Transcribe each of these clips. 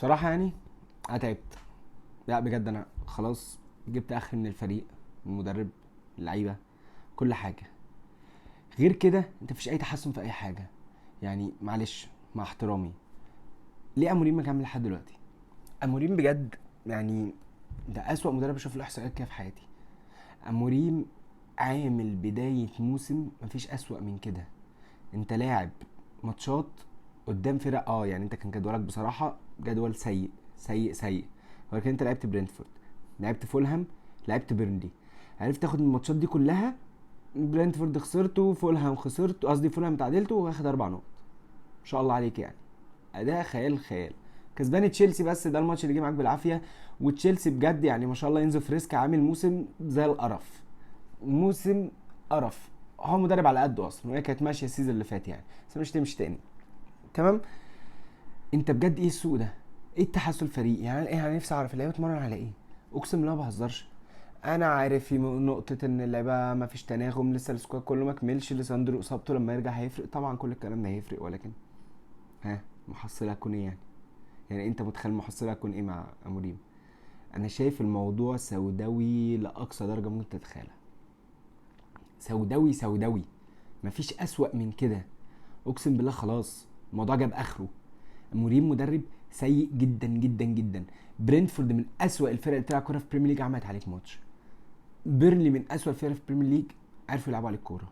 بصراحه يعني انا تعبت. لا بجد انا خلاص جبت اخر من الفريق، المدرب، اللعيبه، كل حاجه. غير كده انت مفيش اي تحسن في اي حاجه. يعني معلش مع احترامي، ليه اموريم مكمل لحد دلوقتي؟ اموريم بجد يعني ده اسوأ مدرب اشوف له احصائيات كده في حياتي. اموريم عامل بدايه موسم مفيش اسوأ من كده. انت لاعب ماتشات قدام فرق، يعني انت كان جدولك بصراحه جدول سيء سيء سيء، ولكن انت لعبت برينتفورد، لعبت فولهام، لعبت بيرنلي، عرفت تاخد الماتشات دي كلها. برينتفورد خسرته، فولهام خسرته، قصدي فولهام تعادلته، واخد 4 نقط. ما شاء الله عليك يعني، اداء خيال خيال. كسبان تشيلسي، بس ده الماتش اللي جه معاك بالعافيه. وتشيلسي بجد يعني ما شاء الله، ينزل فريسكا عامل موسم زي القرف، موسم قرف. هو مدرب على قده اصلا، وهي كانت ماشيه السيزون اللي فات يعني، بس مش تمشي تاني. تمام. انت بجد ايه السوق ده؟ ايه التحسن الفريق يعني؟ ايه انا نفسي اعرف اللعيبه اتمرن على ايه. اقسم بالله ما بهزرش. انا عارف في نقطه ان اللعيبه ما فيش تناغم، لسه السكواد كله ما كملش، لساندرو اصابته لما يرجع هيفرق طبعا، كل الكلام ده هيفرق، ولكن ها محصله هتكون ايه يعني؟ يعني انت متخيل المحصله هتكون ايه مع اموريم؟ انا شايف الموضوع سوداوي لاقصى درجه ممكن تتخيلها. سوداوي سوداوي، مفيش اسوأ من كده. اقسم بالله خلاص الموضوع جاب اخره. موريم مدرب سيء جدا جدا جدا. برينتفورد من اسوأ الفرق اللي بتلعب كوره في البريمير ليج، عملت عليك ماتش. بيرنلي من اسوأ الفرق في البريمير ليج، عرفوا يلعبوا عليك كوره.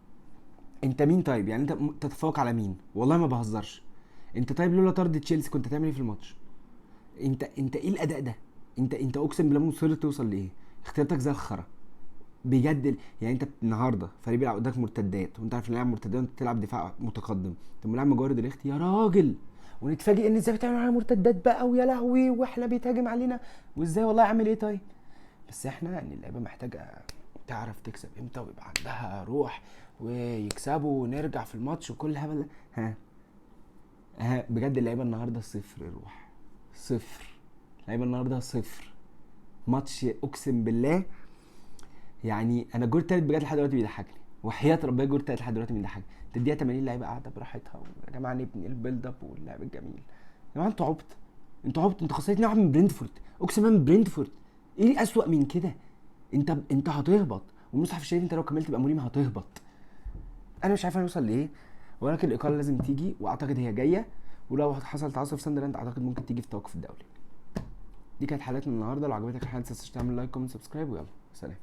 انت مين طيب؟ يعني انت تتفوق على مين؟ والله ما بهزرش. انت طيب لولا طرد تشيلسي كنت هتعمل ايه في الماتش؟ انت ايه الاداء ده؟ انت اقسم بالله مصر توصل لايه؟ اختياراتك زي الخرا بجد. يعني انت النهارده فريق بيلعب قدامك مرتدات، وانت عارف ان لاعب مرتدات وانت بتلعب دفاع متقدم، طب لاعب مجرد الاخت يا راجل، ونتفاجئ ان ازاي بتعمل علينا مرتدات بقى، ويا لهوي واحنا بيتهاجم علينا، وازاي والله عامل ايه طيب. بس احنا يعني اللعيبه محتاجه تعرف تكسب امتى، ويبقى عندها روح، ويكسبوا ونرجع في الماتش وكل الهبل ده. ها بجد اللعيبه النهارده صفر روح، صفر. اللعيبه النهارده صفر. ماتش اقسم بالله يعني انا الجول التالت بجد لحد دلوقتي بيضحكني، وحياه ربنا الجول التالت لحد دلوقتي بيضحكني. انت الدقيقه 80 لعيبه قاعده براحتها، يا جماعه نبني البيلد اب واللعب الجميل. يا جماعه انتوا عبط، انتوا خسرتني واحد من برينتفورد، اقسم بالله من برينتفورد. ايه اسوأ من كده؟ انت هتهبط، والمصحف الشريف انت لو كملت بقى موريم هتهبط. انا مش عارف هنوصل لايه، ولكن الاقاله لازم تيجي، واعتقد هي جايه. ولو حصل تعثر في ساندرلاند اعتقد ممكن تيجي في توقف الدولي. دي كانت حلقتنا النهارده، لو عجبتك الحلقه ما تنساش تعمل لايك كومنت سبسكرايب، ويلا سلام.